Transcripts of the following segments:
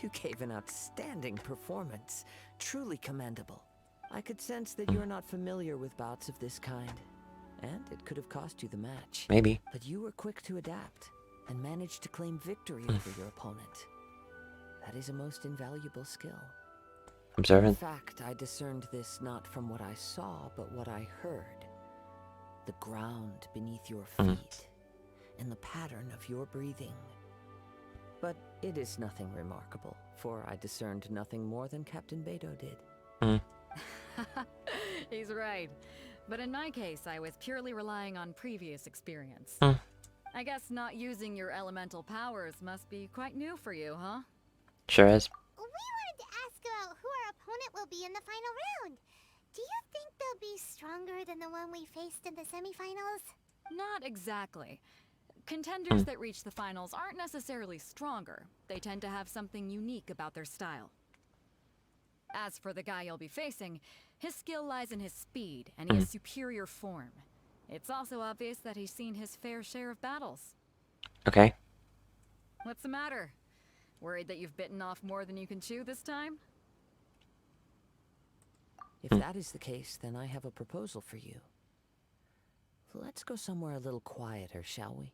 You gave an outstanding performance. Truly commendable. I could sense that you're not familiar with bouts of this kind, and it could have cost you the match. Maybe. But you were quick to adapt, and managed to claim victory over your opponent. That is a most invaluable skill. In Observant. fact, I discerned this not from what I saw, but what I heard. The ground beneath your feet, and the pattern of your breathing. But it is nothing remarkable, for I discerned nothing more than Captain Beto did. He's right. But in my case, I was purely relying on previous experience. I guess not using your elemental powers must be quite new for you, huh? Sure is. We wanted to ask about who our opponent will be in the final round. Do you think they'll be stronger than the one we faced in the semifinals? Not exactly. Contenders that reach the finals aren't necessarily stronger. They tend to have something unique about their style. As for the guy you'll be facing, his skill lies in his speed, and he has superior form. It's also obvious that he's seen his fair share of battles. Okay. What's the matter? Worried that you've bitten off more than you can chew this time? If that is the case, then I have a proposal for you. Let's go somewhere a little quieter, shall we?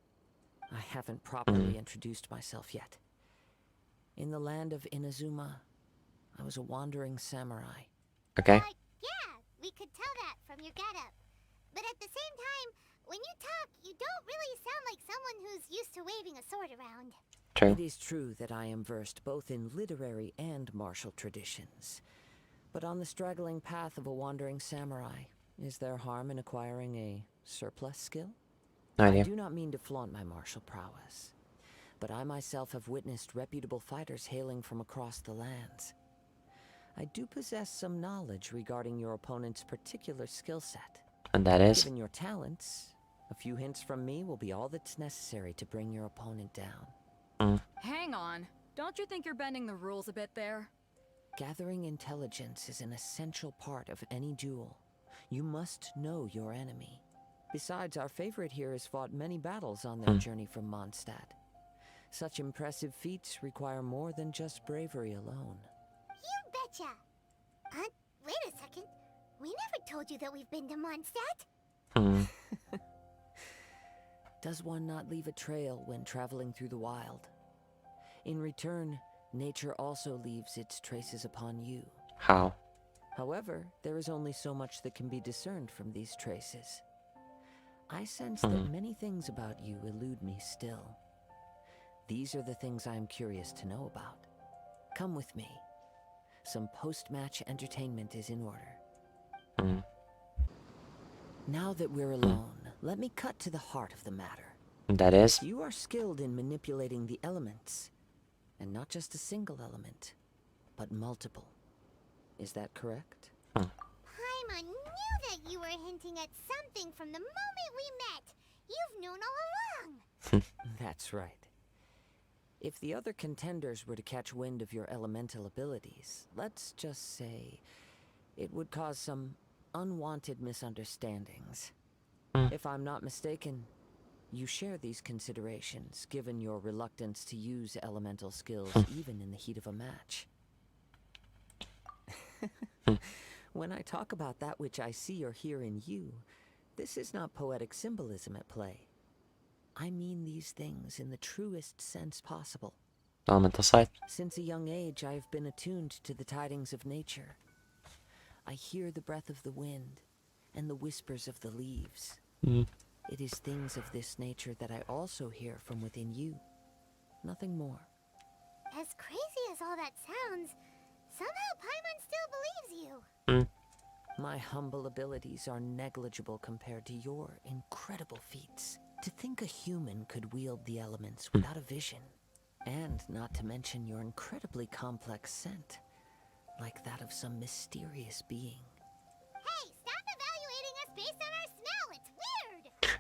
I haven't properly introduced myself yet. In the land of Inazuma, I was a wandering samurai. Okay. Yeah, we could tell that from your getup. But at the same time, when you talk, you don't really sound like someone who's used to waving a sword around. True. It is true that I am versed both in literary and martial traditions. But on the straggling path of a wandering samurai, is there harm in acquiring a surplus skill? No I idea. do not mean to flaunt my martial prowess, but I myself have witnessed reputable fighters hailing from across the lands. I do possess some knowledge regarding your opponent's particular skill set. And that is? Given your talents, a few hints from me will be all that's necessary to bring your opponent down. Hang on. Don't you think you're bending the rules a bit there? Gathering intelligence is an essential part of any duel. You must know your enemy. Besides, our favorite here has fought many battles on their journey from Mondstadt. Such impressive feats require more than just bravery alone. You betcha! Wait a second. We never told you that we've been to Mondstadt. Does one not leave a trail when traveling through the wild? In return, nature also leaves its traces upon you. How? However, there is only so much that can be discerned from these traces. I sense that many things about you elude me still. These are the things I am curious to know about. Come with me. Some post-match entertainment is in order. Now that we're alone, let me cut to the heart of the matter. And that is? You are skilled in manipulating the elements, and not just a single element, but multiple. Is that correct? Paimon knew that you were hinting at something from the moment we met. You've known all along. That's right. If the other contenders were to catch wind of your elemental abilities, let's just say it would cause some unwanted misunderstandings. If I'm not mistaken, you share these considerations, given your reluctance to use elemental skills even in the heat of a match. When I talk about that which I see or hear in you, this is not poetic symbolism at play. I mean these things in the truest sense possible. Elemental side. Since a young age, I have been attuned to the tidings of nature. I hear the breath of the wind and the whispers of the leaves. It is things of this nature that I also hear from within you. Nothing more. As crazy as all that sounds, somehow Paimon still believes you. My humble abilities are negligible compared to your incredible feats. To think a human could wield the elements without a vision. And not to mention your incredibly complex scent, like that of some mysterious being. Hey, stop evaluating us based on our smell. It's weird.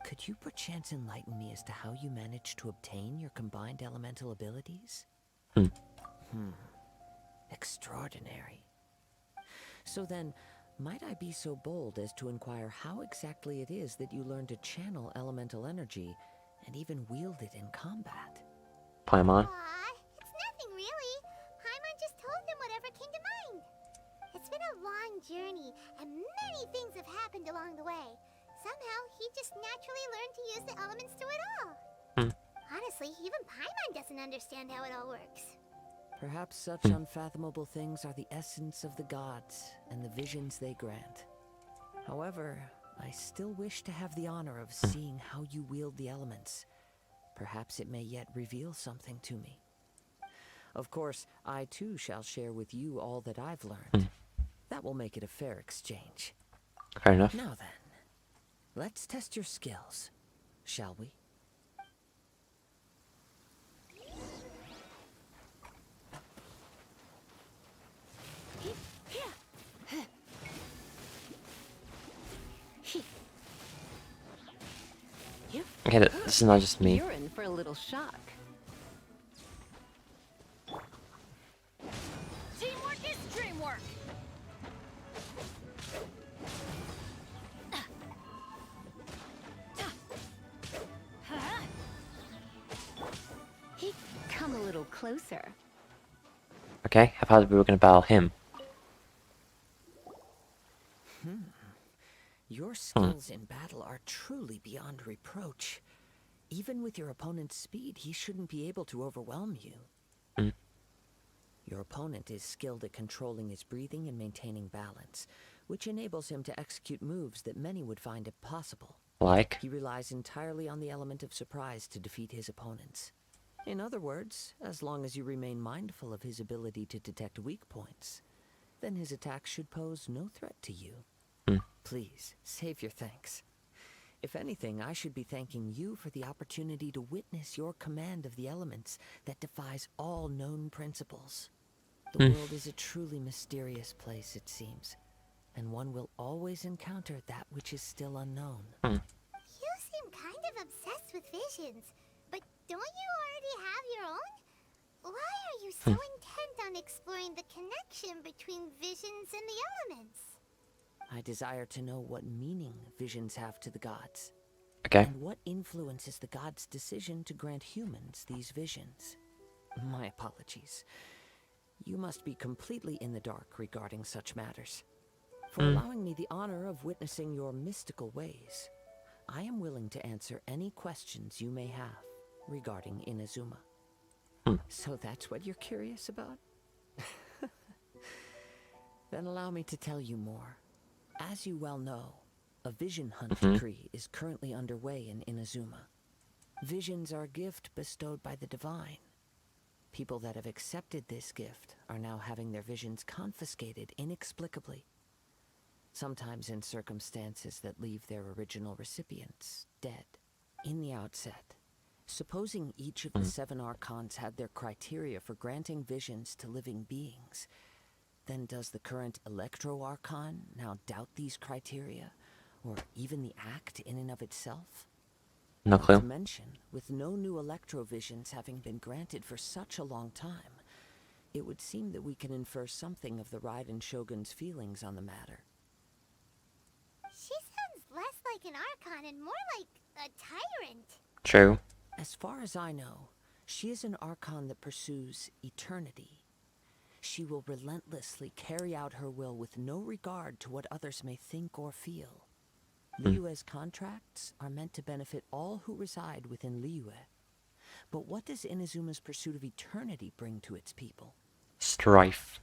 Could you perchance enlighten me as to how you managed to obtain your combined elemental abilities? Extraordinary. So then, might I be so bold as to inquire how exactly it is that you learned to channel elemental energy and even wield it in combat? Paimon. Aw, it's nothing really. things have happened along the way. Somehow, he just naturally learned to use the elements through it all. Honestly, even Paimon doesn't understand how it all works. Perhaps such unfathomable things are the essence of the gods and the visions they grant. However, I still wish to have the honor of seeing how you wield the elements. Perhaps it may yet reveal something to me. Of course, I too shall share with you all that I've learned. That will make it a fair exchange. Fair enough. Now then, let's test your skills, shall we? Okay, this is not just me. You're in for a little shock. Teamwork is dreamwork! Come a little closer. Okay, I thought we were gonna battle him. Your skills in battle are truly beyond reproach. Even with your opponent's speed, he shouldn't be able to overwhelm you. Your opponent is skilled at controlling his breathing and maintaining balance, which enables him to execute moves that many would find impossible. Like? He relies entirely on the element of surprise to defeat his opponents. In other words, as long as you remain mindful of his ability to detect weak points, then his attacks should pose no threat to you. Please, save your thanks. If anything, I should be thanking you for the opportunity to witness your command of the elements that defies all known principles. The world is a truly mysterious place, it seems, and one will always encounter that which is still unknown. You seem kind of obsessed with visions, but don't you already have your own? Why are you so intent on exploring the connection between visions and the elements? I desire to know what meaning visions have to the gods, Okay. and what influences the gods' decision to grant humans these visions. My apologies. You must be completely in the dark regarding such matters. For allowing me the honor of witnessing your mystical ways, I am willing to answer any questions you may have regarding Inazuma. So that's what you're curious about? Then allow me to tell you more. As you well know, a vision hunt decree is currently underway in Inazuma. Visions are a gift bestowed by the divine. People that have accepted this gift are now having their visions confiscated inexplicably. Sometimes in circumstances that leave their original recipients dead. In the outset, supposing each of the 7 archons had their criteria for granting visions to living beings, then does the current Electro Archon now doubt these criteria, or even the act in and of itself? No Not clue. to mention, with no new Electro visions having been granted for such a long time, it would seem that we can infer something of the Raiden Shogun's feelings on the matter. She sounds less like an Archon and more like a tyrant. True. As far as I know, she is an Archon that pursues eternity. She will relentlessly carry out her will with no regard to what others may think or feel. Liyue's contracts are meant to benefit all who reside within Liyue. But what does Inazuma's pursuit of eternity bring to its people? Strife.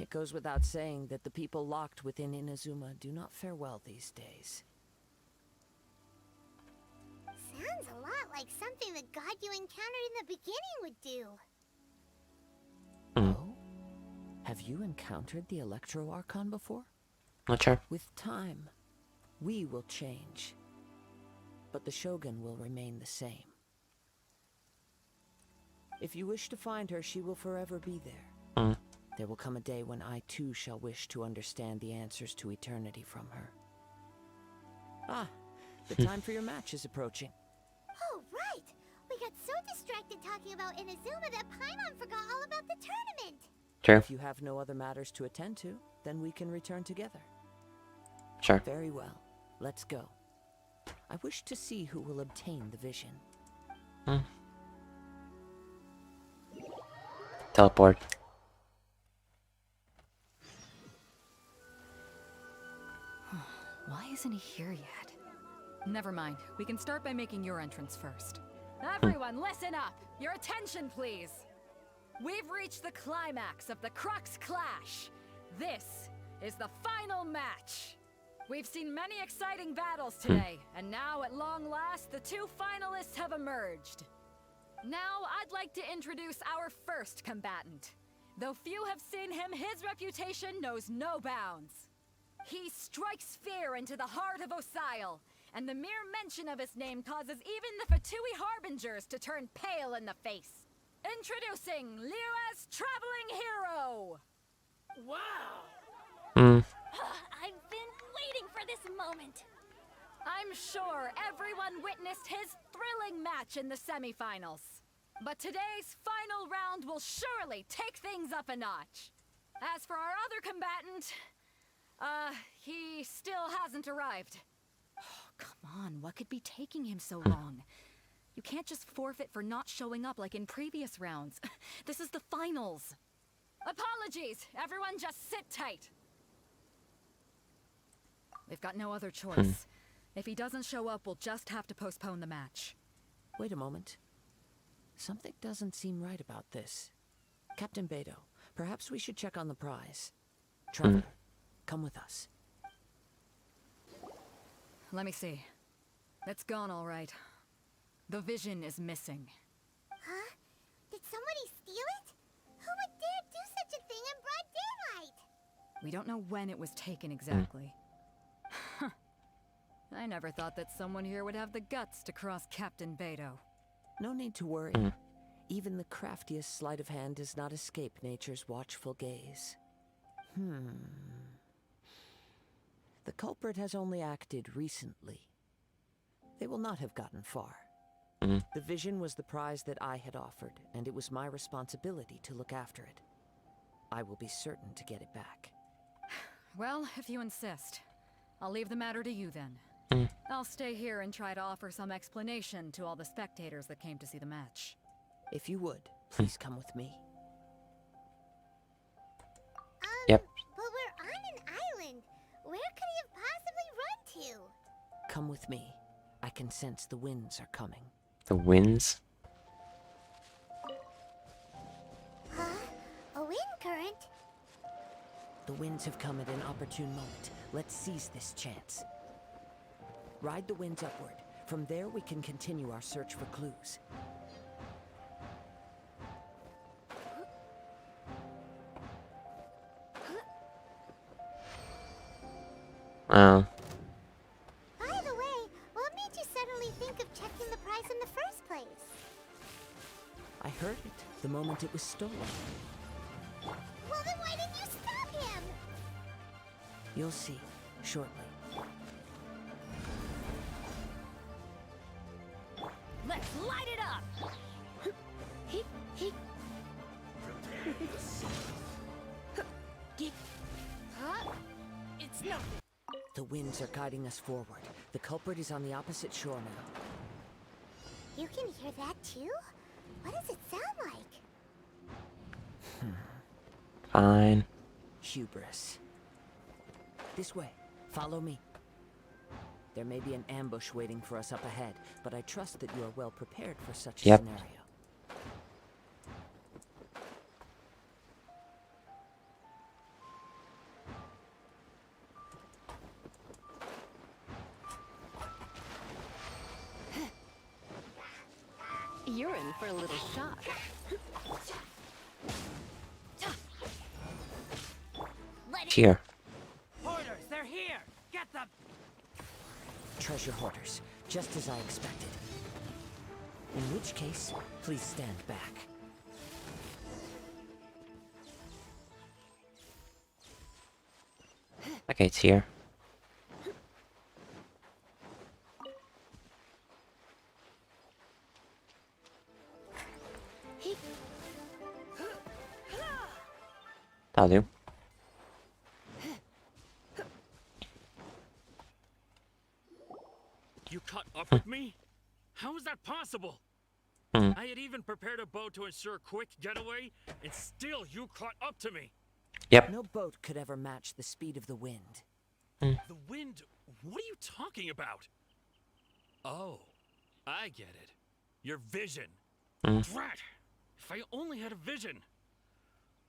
It goes without saying that the people locked within Inazuma do not fare well these days. Sounds a lot like something the god you encountered in the beginning would do. Oh? Have you encountered the Electro Archon before? Not sure. With time, we will change. But the Shogun will remain the same. If you wish to find her, she will forever be there. There will come a day when I too shall wish to understand the answers to eternity from her. Ah, the time for your match is approaching. Oh, right! We got so distracted talking about Inazuma that Paimon forgot all about the tournament! True. If you have no other matters to attend to, then we can return together. Sure. Very well. Let's go. I wish to see who will obtain the vision. Teleport. isn't here yet? Never mind. We can start by making your entrance first. Everyone, listen up! Your attention, please! We've reached the climax of the Crux clash. This is the final match. We've seen many exciting battles today, and now at long last, the two finalists have emerged. Now, I'd like to introduce our first combatant. Though few have seen him, his reputation knows no bounds. He strikes fear into the heart of Osile, and the mere mention of his name causes even the Fatui Harbingers to turn pale in the face. Introducing Liyue's traveling hero! Wow! I've been waiting for this moment. I'm sure everyone witnessed his thrilling match in the semifinals. But today's final round will surely take things up a notch. As for our other combatant, he still hasn't arrived. Oh, come on, what could be taking him so long? You can't just forfeit for not showing up like in previous rounds. This is the finals. Apologies, everyone just sit tight. We've got no other choice. If he doesn't show up, we'll just have to postpone the match. Wait a moment. Something doesn't seem right about this. Captain Beto, perhaps we should check on the prize. Traveler, come with us. Let me see. It's gone all right. The vision is missing. Huh? Did somebody steal it? Who would dare do such a thing in broad daylight? We don't know when it was taken exactly. I never thought that someone here would have the guts to cross Captain Beto. No need to worry. Even the craftiest sleight of hand does not escape nature's watchful gaze. The culprit has only acted recently. They will not have gotten far. The vision was the prize that I had offered, and it was my responsibility to look after it. I will be certain to get it back. Well, if you insist. I'll leave the matter to you then. I'll stay here and try to offer some explanation to all the spectators that came to see the match. If you would, please come with me. Yep. But we're on an island. Where could he have possibly run to? Come with me. I can sense the winds are coming. The winds? Huh? A wind current? The winds have come at an opportune moment. Let's seize this chance. Ride the winds upward. From there, we can continue our search for clues. Well, By the way, what made you suddenly think of checking the prize in the first place? I heard it the moment it was stolen. Well, then why didn't you stop him? You'll see shortly. Let's light it up! Huh? It's no. The winds are guiding us forward. The culprit is on the opposite shore now. You can hear that too? What does it sound like? fine. Hubris. This way. Follow me. There may be an ambush waiting for us up ahead, but I trust that you are well prepared for such a Yep. scenario. You're in for a little shock. Here. Hoarders, they're here! Get them! Treasure hoarders, just as I expected. In which case, please stand back. Okay, it's here. That'll do. You caught up with me? How is that possible? I had even prepared a boat to ensure a quick getaway, and still you caught up to me. Yep. No boat could ever match the speed of the wind. The wind What are you talking about? Oh, I get it. Your vision. Drat! If I only had a vision.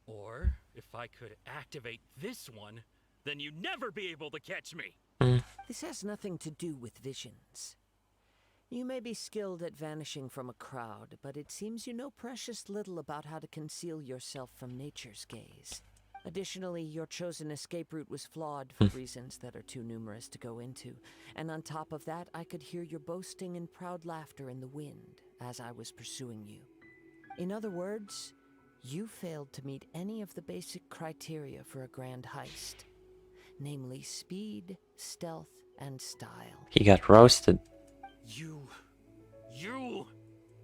Or if I could activate this one, then you'd never be able to catch me. This has nothing to do with visions. You may be skilled at vanishing from a crowd, but it seems you know precious little about how to conceal yourself from nature's gaze. Additionally, your chosen escape route was flawed for reasons that are too numerous to go into. And on top of that, I could hear your boasting and proud laughter in the wind as I was pursuing you. In other words, you failed to meet any of the basic criteria for a grand heist. Namely speed, stealth, and style. He got roasted. You...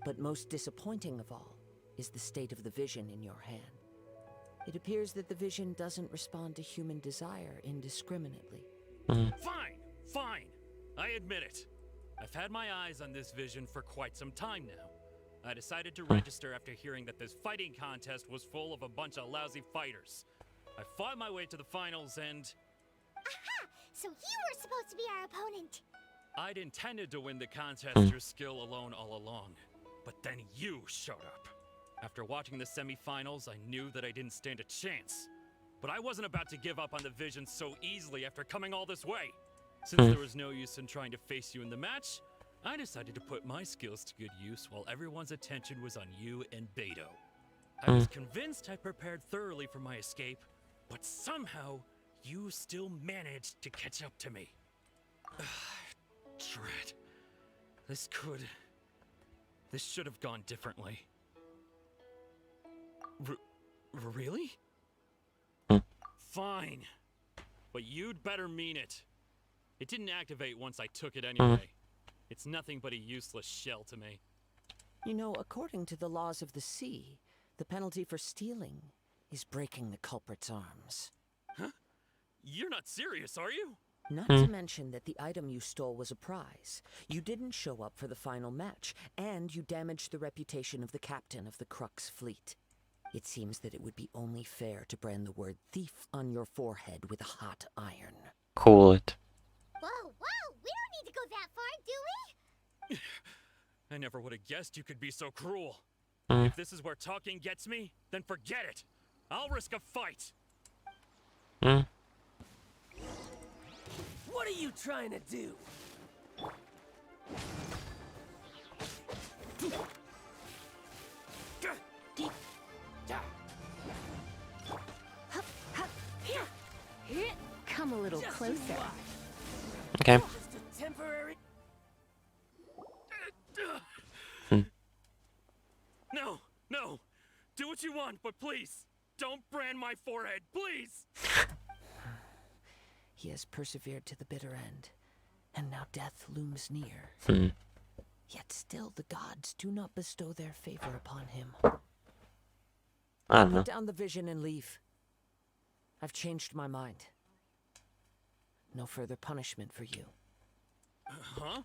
But most disappointing of all is the state of the vision in your hand. It appears that the vision doesn't respond to human desire indiscriminately. Fine. I admit it. I've had my eyes on this vision for quite some time now. I decided to register after hearing that this fighting contest was full of a bunch of lousy fighters. I fought my way to the finals and... Aha! So you were supposed to be our opponent. I'd intended to win the contest through skill alone all along. But then you showed up. After watching the semifinals, I knew that I didn't stand a chance. But I wasn't about to give up on the vision so easily after coming all this way. Since there was no use in trying to face you in the match, I decided to put my skills to good use while everyone's attention was on you and Beto. I was convinced I prepared thoroughly for my escape, but somehow you still managed to catch up to me. Drat. This should have gone differently. Really? Fine. But you'd better mean it. It didn't activate once I took it anyway. It's nothing but a useless shell to me. You know, according to the laws of the sea, the penalty for stealing is breaking the culprit's arms. Huh? You're not serious, are you? Not to mention that the item you stole was a prize. You didn't show up for the final match, and you damaged the reputation of the captain of the Crux fleet. It seems that it would be only fair to brand the word thief on your forehead with a hot iron. Cool it. Whoa, we don't need to go that far, do we? I never would have guessed you could be so cruel. If this is where talking gets me, then forget it. I'll risk a fight. What are you trying to do? Come a little Just closer. you watch. Okay. Just a temporary... No. Do what you want, but please, don't brand my forehead, please. He has persevered to the bitter end, and now death looms near. Yet still the gods do not bestow their favor upon him. I don't know. Put down the vision and leave. I've changed my mind. No further punishment for you. Huh?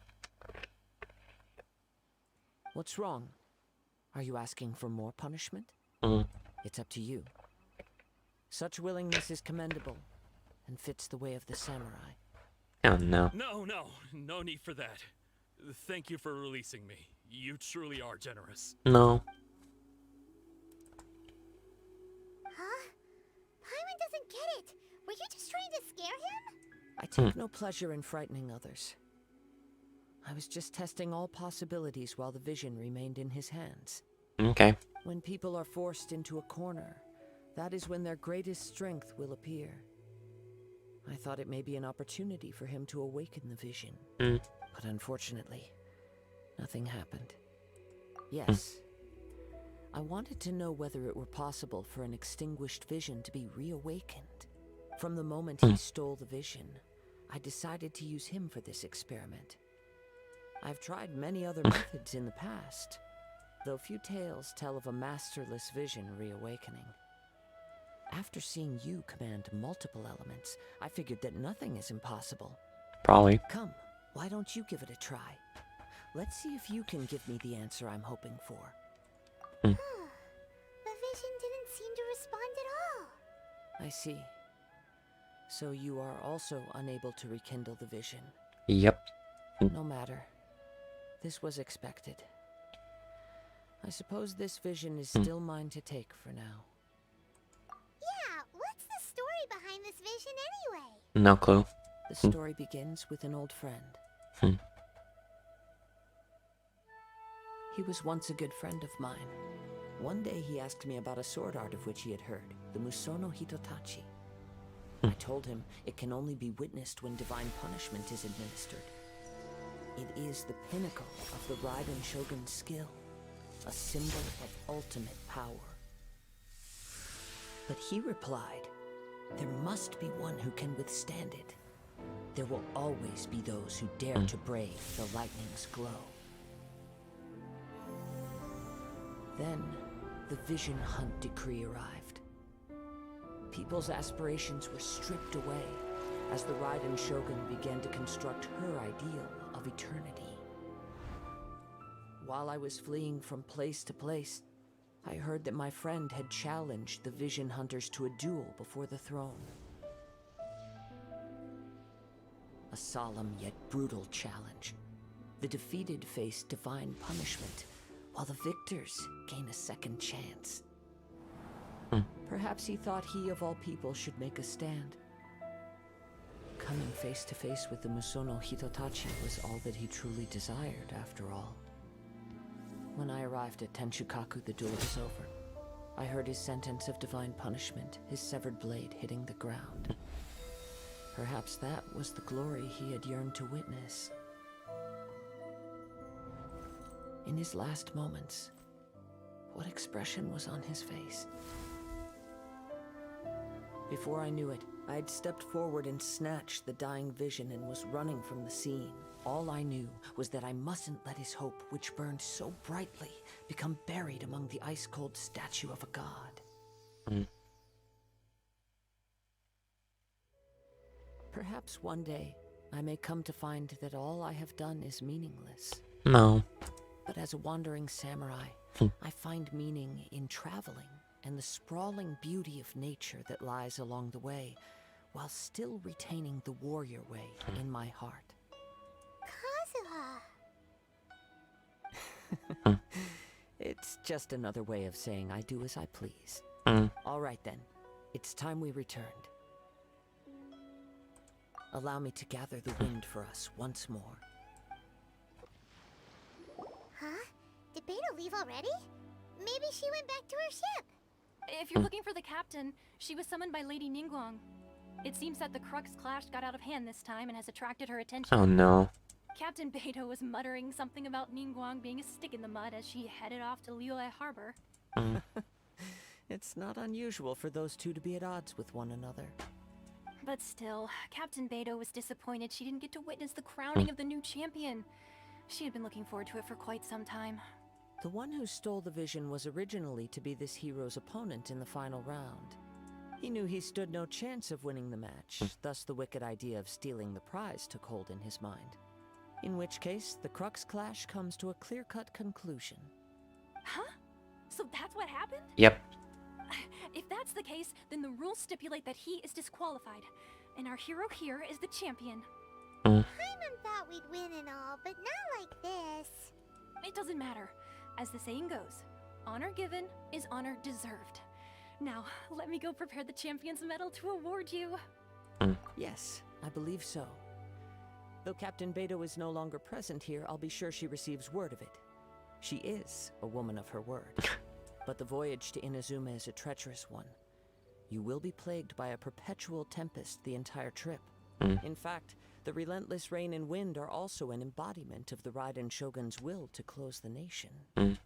What's wrong? Are you asking for more punishment? It's up to you. Such willingness is commendable, and fits the way of the samurai. Oh no. No need for that. Thank you for releasing me. You truly are generous. No. Huh? Paimon doesn't get it. Were you just trying to scare him? I take no pleasure in frightening others. I was just testing all possibilities while the vision remained in his hands. Okay. When people are forced into a corner, that is when their greatest strength will appear. I thought it may be an opportunity for him to awaken the vision. But unfortunately, nothing happened. Yes, I wanted to know whether it were possible for an extinguished vision to be reawakened. From the moment he stole the vision, I decided to use him for this experiment. I've tried many other methods in the past, though few tales tell of a masterless vision reawakening. After seeing you command multiple elements, I figured that nothing is impossible. Probably. Come, why don't you give it a try? Let's see if you can give me the answer I'm hoping for. The vision didn't seem to respond at all. I see. So you are also unable to rekindle the vision. Yep. No matter. This was expected. I suppose this vision is still mine to take for now. Yeah, what's the story behind this vision anyway? No clue. The story begins with an old friend. Hmm. He was once a good friend of mine. One day he asked me about a sword art of which he had heard, the Musono Hitotachi. I told him it can only be witnessed when divine punishment is administered. It is the pinnacle of the Raiden Shogun's skill, a symbol of ultimate power. But he replied, there must be one who can withstand it. There will always be those who dare to brave the lightning's glow. Then, the Vision Hunt decree arrived. People's aspirations were stripped away as the Raiden Shogun began to construct her ideal of eternity. While I was fleeing from place to place, I heard that my friend had challenged the Vision Hunters to a duel before the throne. A solemn yet brutal challenge. The defeated face divine punishment, while the victors gain a second chance. Perhaps he thought he of all people should make a stand. Coming face to face with the Musono Hitotachi was all that he truly desired, after all. When I arrived at Tenshukaku, the duel was over. I heard his sentence of divine punishment, his severed blade hitting the ground. Perhaps that was the glory he had yearned to witness. In his last moments, what expression was on his face? Before I knew it, I had stepped forward and snatched the dying vision and was running from the scene. All I knew was that I mustn't let his hope, which burned so brightly, become buried among the ice-cold statue of a god. Perhaps one day, I may come to find that all I have done is meaningless. No. But as a wandering samurai, I find meaning in traveling and the sprawling beauty of nature that lies along the way, while still retaining the warrior way in my heart. Kazuha. It's just another way of saying I do as I please. All right then, it's time we returned. Allow me to gather the wind for us once more. Huh? Did Beta leave already? Maybe she went back to her ship. If you're looking for the captain, she was summoned by Lady Ningguang. It seems that the Crux clash got out of hand this time and has attracted her attention. Oh no. Captain Beto was muttering something about Ningguang being a stick in the mud as she headed off to Liyue Harbor. It's not unusual for those two to be at odds with one another. But still, Captain Beto was disappointed she didn't get to witness the crowning of the new champion. She had been looking forward to it for quite some time. The one who stole the vision was originally to be this hero's opponent in the final round. He knew he stood no chance of winning the match, thus the wicked idea of stealing the prize took hold in his mind. In which case, the Crux clash comes to a clear-cut conclusion. Huh? So that's what happened? Yep. If that's the case, then the rules stipulate that he is disqualified. And our hero here is the champion. Paimon thought we'd win and all, but not like this. It doesn't matter. As the saying goes, honor given is honor deserved. Now, let me go prepare the champion's medal to award you. Yes, I believe so. Though Captain Beto is no longer present here, I'll be sure she receives word of it. She is a woman of her word. But the voyage to Inazuma is a treacherous one. You will be plagued by a perpetual tempest the entire trip. In fact, the relentless rain and wind are also an embodiment of the Raiden Shogun's will to close the nation. Hold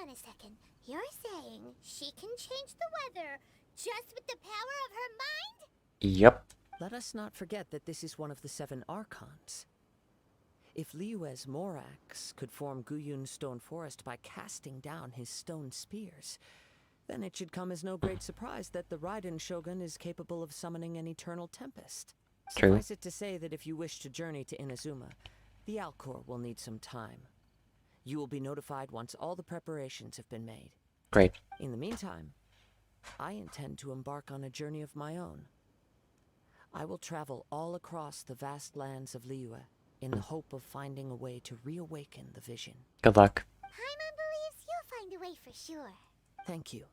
on a second. You're saying she can change the weather just with the power of her mind? Yep. Let us not forget that this is one of the 7 Archons. If Liyue's Morax could form Guyun's stone forest by casting down his stone spears, then it should come as no great surprise that the Raiden Shogun is capable of summoning an eternal tempest. True. Suffice it to say that if you wish to journey to Inazuma, the Alcor will need some time. You will be notified once all the preparations have been made. Great. In the meantime, I intend to embark on a journey of my own. I will travel all across the vast lands of Liyue in the hope of finding a way to reawaken the vision. Good luck. Paimon believes you'll find a way for sure. Thank you.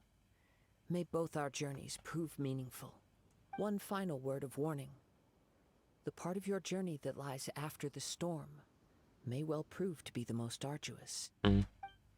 May both our journeys prove meaningful. One final word of warning. The part of your journey that lies after the storm may well prove to be the most arduous.